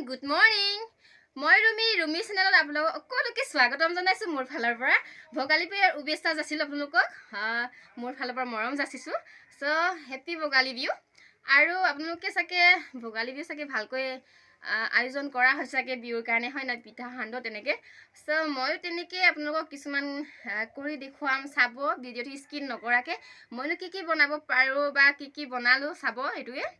good morning মই ৰুমি চেনেলত আপোনালোকক সকলোকে স্বাগতম জনাইছোঁ মোৰ ফালৰ পৰা ভোগালী বিহুৰ শুভেচ্ছা যাচিলোঁ আপোনালোকক মোৰ ফালৰ পৰা মৰম যাচিছোঁ সো হেপী ভোগালী বিহু আৰু আপোনালোকে চাগে ভোগালী বিহু চাগে ভালকৈ আয়োজন কৰা হৈছে চাগে বিহুৰ কাৰণে হয় না পিঠা সান্দহ তেনেকৈ সো ময়ো তেনেকৈ আপোনালোকক কিছুমান কৰি দেখুৱাম চাব ভিডিঅ'টো স্কিপ নকৰাকৈ মইনো কি বনাব পাৰোঁ বা কি বনালোঁ চাব এইটোৱে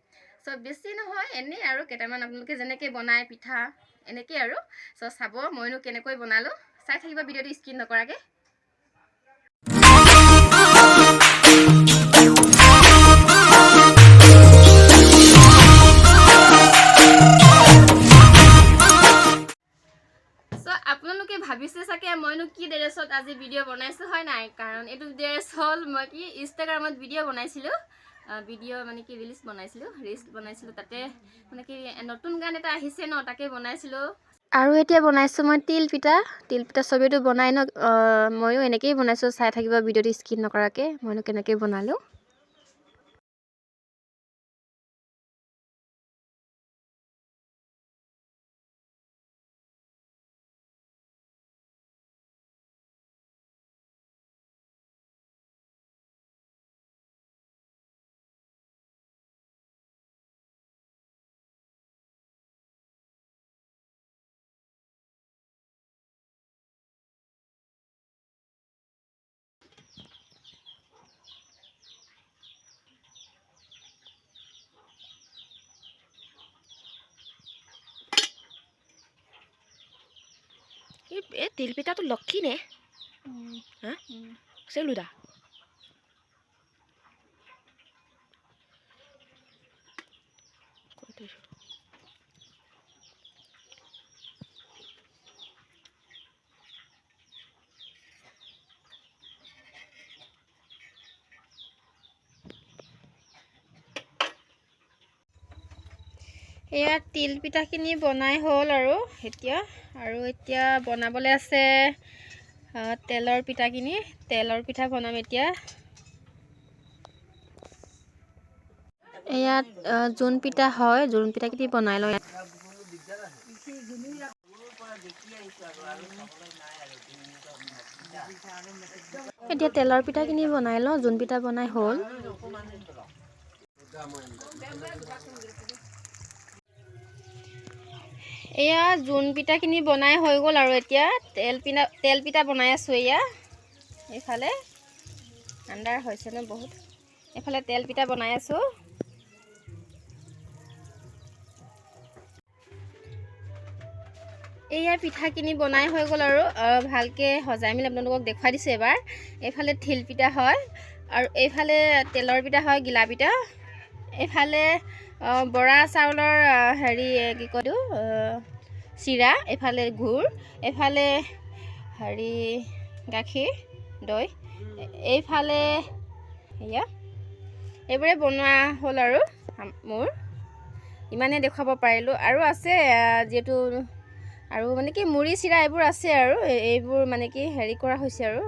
সো বেছি নহয় এনেই আৰু কেইটামান আপোনালোকে যেনেকৈ বনায় পিঠা এনেকৈ আৰু সো চাব মইনো কেনেকৈ বনালোঁ চাই থাকিব ভিডিঅ'টো স্কিপ নকৰাকৈ আপোনালোকে ভাবিছে চাগে মইনো কি ড্ৰেছত আজি ভিডিঅ' বনাইছোঁ হয় নাই কাৰণ এইটো ড্ৰেছ হ'ল মই কি ইনষ্টাগ্ৰামত ভিডিঅ' বনাইছিলোঁ ভিডিঅ' মানে কি ৰিলছ বনাইছিলোঁ তাতে মানে কি নতুন গান এটা আহিছে ন তাকে বনাইছিলোঁ আৰু এতিয়া বনাইছোঁ মই তিল পিঠা চবেইটো বনাই ন ময়ো এনেকৈয়ে বনাইছোঁ চাই থাকিব ভিডিঅ'টো স্কিপ নকৰাকৈ মইনো কেনেকৈ বনালোঁ এই তিল পিঠাটো লক্ষী নে হা চেলুদা এয়া তিল পিঠাখিনি বনাই হ'ল আৰু এতিয়া বনাবলৈ আছে তেলৰ পিঠা বনাম এতিয়া এয়াত জোন পিঠা হয় জোন পিঠাখিনি বনাই লওঁ এতিয়া তেলৰ পিঠাখিনি বনাই লওঁ জোন পিঠা বনাই হ'ল এয়া জোন পিঠাখিনি বনাই হৈ গ'ল আৰু এতিয়া তেল পিঠা বনাই আছোঁ এয়া এইফালে আন্ধাৰ হৈছে ন বহুত এইফালে তেল পিঠা বনাই আছোঁ এয়া পিঠাখিনি বনাই হৈ গ'ল আৰু ভালকৈ সজাই মেলি আপোনালোকক দেখুৱাই দিছোঁ এবাৰ এইফালে তিল পিঠা হয় আৰু এইফালে তেলৰ পিঠা হয় গিলা পিঠা এইফালে বৰা চাউলৰ হেৰি কি কয় চিৰা এইফালে গুড় এইফালে হেৰি গাখীৰ দৈ এইফালে এয়া এইবোৰে বনোৱা হ'ল আৰু মোৰ ইমানেই দেখুৱাব পাৰিলোঁ আৰু আছে যিহেতু আৰু মানে কি মুড়ি চিৰা এইবোৰ আছে আৰু এইবোৰ মানে কি হেৰি কৰা হৈছে আৰু